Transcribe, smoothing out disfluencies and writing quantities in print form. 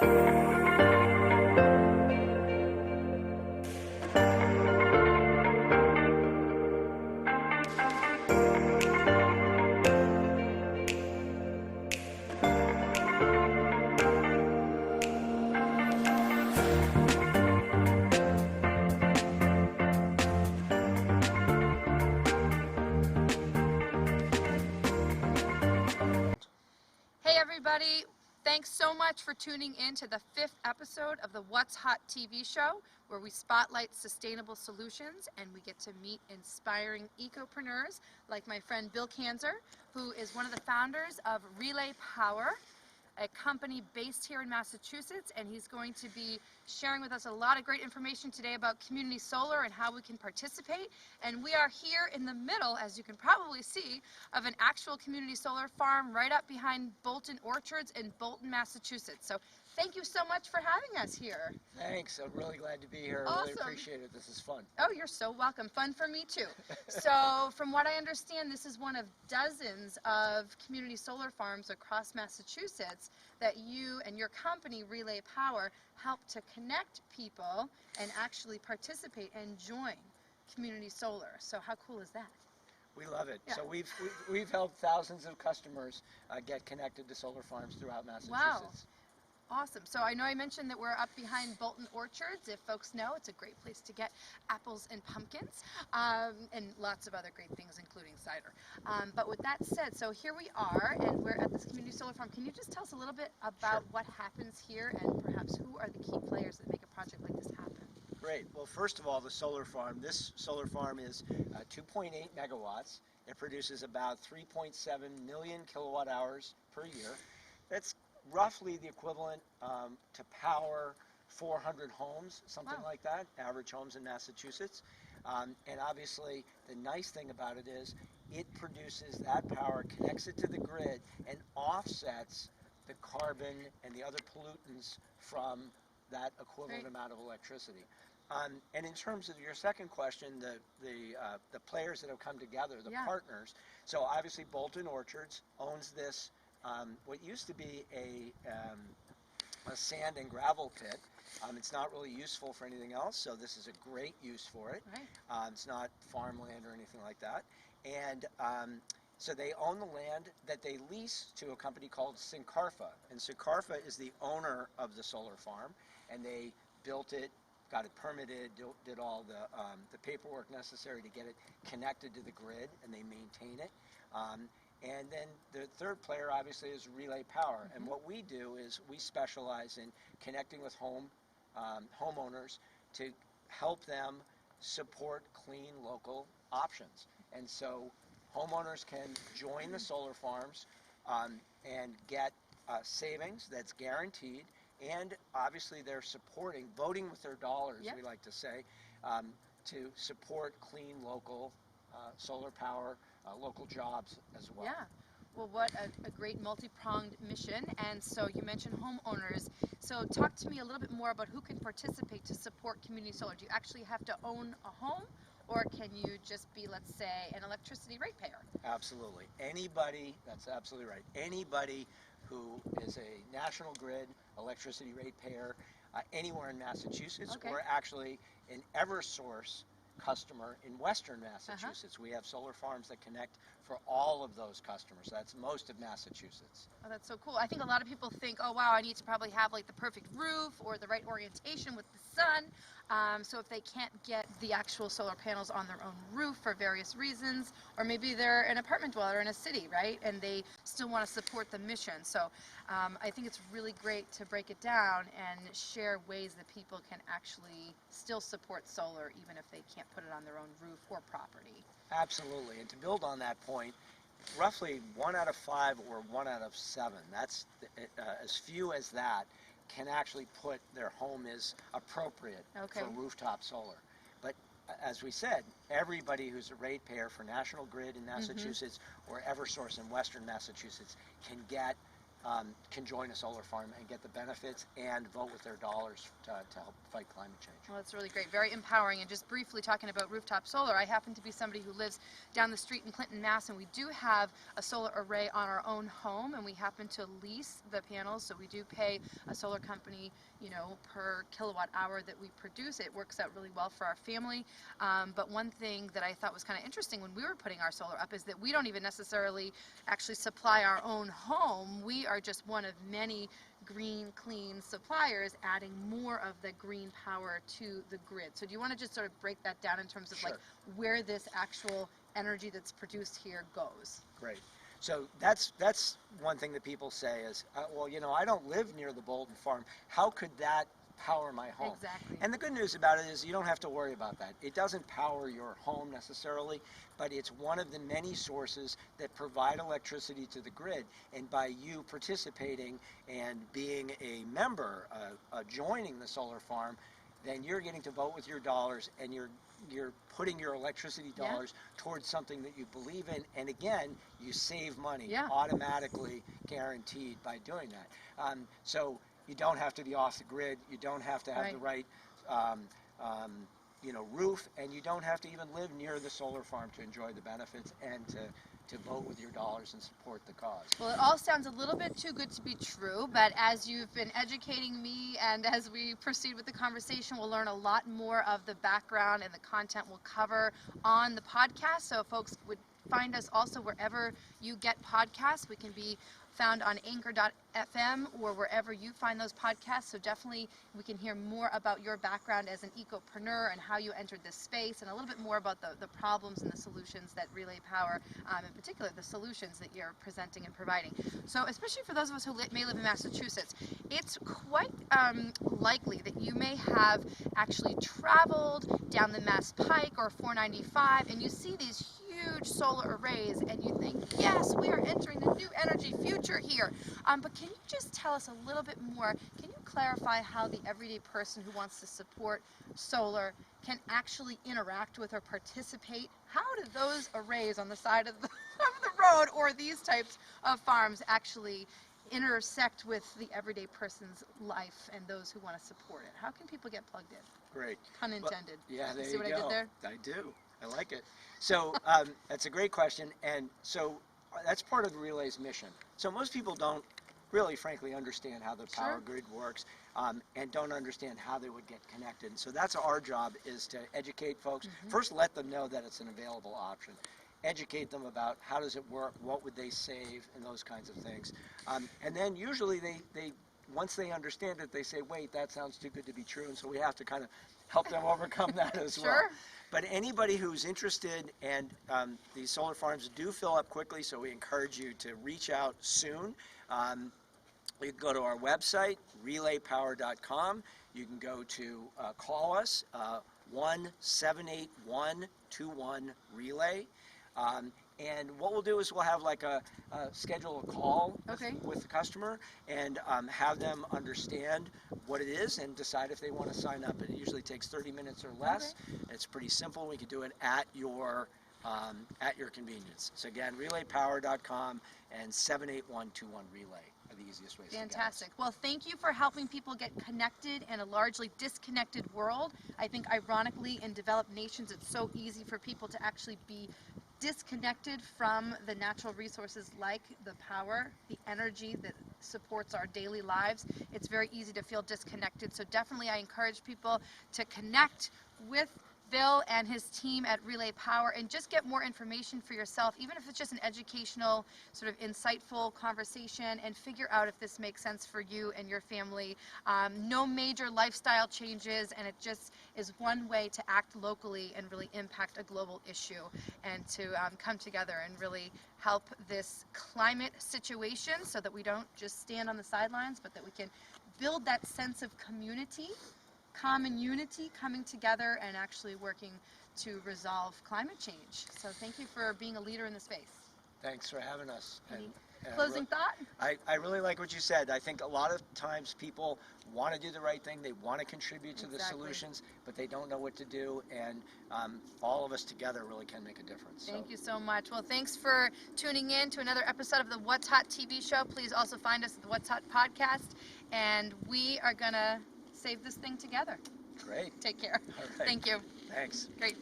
Hey everybody, thanks so much for tuning in to the 5th episode of the What's Hot TV show, where we spotlight sustainable solutions and we get to meet inspiring ecopreneurs like my friend Bill Kanzer, who is one of the founders of Relay Power, a company based here in Massachusetts, and he's going to be sharing with us a lot of great information today about community solar and how we can participate. And we are here in the middle, as you can probably see, of an actual community solar farm right up behind Bolton Orchards in Bolton, Massachusetts. So thank you so much for having us here. Thanks, I'm really glad to be here. Awesome. I really appreciate it. This is fun. Oh, you're so welcome. Fun for me too. So from what I understand, this is one of dozens of community solar farms across Massachusetts that you and your company, Relay Power, help to connect people and actually participate and join community solar. So how cool is that? We love it. Yeah. So we've helped thousands of customers get connected to solar farms throughout Massachusetts. Wow. Awesome. So I know I mentioned that we're up behind Bolton Orchards. If folks know, it's a great place to get apples and pumpkins, and lots of other great things, including cider. But with that said, so here we are, and we're at this community solar farm. Can you just tell us a little bit about what happens here, and perhaps who are the key players that make a project like this happen? Great. Well, first of all, the solar farm. This solar farm is 2.8 megawatts. It produces about 3.7 million kilowatt hours per year. That's roughly the equivalent to power 400 homes, something like that, average homes in Massachusetts. And obviously, the nice thing about it is it produces that power, connects it to the grid, and offsets the carbon and the other pollutants from that equivalent amount of electricity. And in terms of your second question, the players that have come together, the partners. So obviously, Bolton Orchards owns this. What used to be a sand and gravel pit. It's not really useful for anything else, so this is a great use for it. Right. It's not farmland or anything like that. And so they own the land that they lease to a company called Sincarfa. And Sincarfa is the owner of the solar farm, and they built it, got it permitted, did all the paperwork necessary to get it connected to the grid, and they maintain it. And then the third player, obviously, is Relay Power. And what we do is we specialize in connecting with homeowners to help them support clean local options. And so homeowners can join the solar farms and get savings that's guaranteed. And obviously, they're supporting, voting with their dollars, we like to say, to support clean local solar power, local jobs as well. Yeah. Well, what a great multi-pronged mission. And so you mentioned homeowners. So talk to me a little bit more about who can participate to support community solar. Do you actually have to own a home, or can you just be, let's say, an electricity ratepayer? Absolutely. Anybody, that's absolutely right. Anybody who is a National Grid electricity ratepayer anywhere in Massachusetts, or actually an Eversource customer in Western Massachusetts. We have solar farms that connect for all of those customers. That's most of Massachusetts. Oh, that's so cool. I think a lot of people think, oh wow, I need to probably have like the perfect roof or the right orientation with the sun. So if they can't get the actual solar panels on their own roof for various reasons, or maybe they're an apartment dweller in a city, right? And they still want to support the mission. So I think it's really great to break it down and share ways that people can actually still support solar even if they can't put it on their own roof or property. Absolutely. And to build on that point, roughly 1 out of 5 or 1 out of 7, that's as few as that, can actually put their home is appropriate for rooftop solar. But as we said, everybody who's a ratepayer for National Grid in Massachusetts or Eversource in Western Massachusetts can get can join a solar farm and get the benefits and vote with their dollars to help fight climate change. Well, that's really great. Very empowering. And just briefly talking about rooftop solar, I happen to be somebody who lives down the street in Clinton, Mass, and we do have a solar array on our own home, and we happen to lease the panels, so we do pay a solar company, per kilowatt hour that we produce. It works out really well for our family. But one thing that I thought was kind of interesting when we were putting our solar up is that we don't even necessarily actually supply our own home. We are just one of many green, clean suppliers adding more of the green power to the grid. So do you want to just sort of break that down in terms of Sure. like where this actual energy that's produced here goes? Great. So that's one thing that people say is, well, I don't live near the Bolton farm. How could that power my home? Exactly. And the good news about it is you don't have to worry about that. It doesn't power your home necessarily, but it's one of the many sources that provide electricity to the grid. And by you participating and being a member, joining the solar farm, then you're getting to vote with your dollars, and you're putting your electricity dollars towards something that you believe in, and again, you save money automatically, guaranteed, by doing that. So you don't have to be off the grid, you don't have to have the right roof, and you don't have to even live near the solar farm to enjoy the benefits and to vote with your dollars and support the cause. Well, it all sounds a little bit too good to be true, but as you've been educating me and as we proceed with the conversation, we'll learn a lot more of the background and the content we'll cover on the podcast. So folks would find us also wherever you get podcasts. We can be found on anchor.fm or wherever you find those podcasts. So definitely we can hear more about your background as an ecopreneur and how you entered this space, and a little bit more about the problems and the solutions that Relay Power, in particular the solutions that you're presenting and providing. So especially for those of us who may live in Massachusetts, it's quite likely that you may have actually traveled down the Mass Pike or 495 and you see these huge solar arrays and you think, yes, we are entering the new energy future here. But can you just tell us a little bit more? Can you clarify how the everyday person who wants to support solar can actually interact with or participate? How do those arrays on the side of the road or these types of farms actually intersect with the everyday person's life and those who want to support it? How can people get plugged in? Great. Pun intended. Yeah, there See you what go. I did there? I do. I like it. So that's a great question, and so that's part of Relay's mission. So most people don't really, frankly, understand how the power grid works, and don't understand how they would get connected. So that's our job, is to educate folks. First, let them know that it's an available option. Educate them about how does it work, what would they save, and those kinds of things. And then usually they once they understand it, they say, wait, that sounds too good to be true, and so we have to kind of help them overcome that as well. But anybody who's interested, and these solar farms do fill up quickly, so we encourage you to reach out soon. You can go to our website, relaypower.com. You can go to call us, 1-781-21-RELAY. And what we'll do is we'll have like schedule a call with the customer and have them understand what it is and decide if they want to sign up. It usually takes 30 minutes or less. It's pretty simple. We can do it at your convenience. So again, relaypower.com and 781-21-RELAY are the easiest ways to get us. Fantastic. Well, thank you for helping people get connected in a largely disconnected world. I think ironically in developed nations it's so easy for people to actually be disconnected from the natural resources like the power, the energy that supports our daily lives. It's very easy to feel disconnected. So definitely I encourage people to connect with Bill and his team at Relay Power and just get more information for yourself, even if it's just an educational, sort of insightful conversation, and figure out if this makes sense for you and your family. No major lifestyle changes, and it just is one way to act locally and really impact a global issue, and to come together and really help this climate situation so that we don't just stand on the sidelines, but that we can build that sense of community, common unity, coming together and actually working to resolve climate change. So thank you for being a leader in the space. Thanks for having us. Any And closing thought? I really like what you said. I think a lot of times people want to do the right thing. They want to contribute to the solutions, but they don't know what to do. And all of us together really can make a difference. Thank you so much. Well, thanks for tuning in to another episode of the What's Hot TV show. Please also find us at the What's Hot podcast. And we are going to save this thing together. Great. Take care. All right. Thank you. Thanks. Great.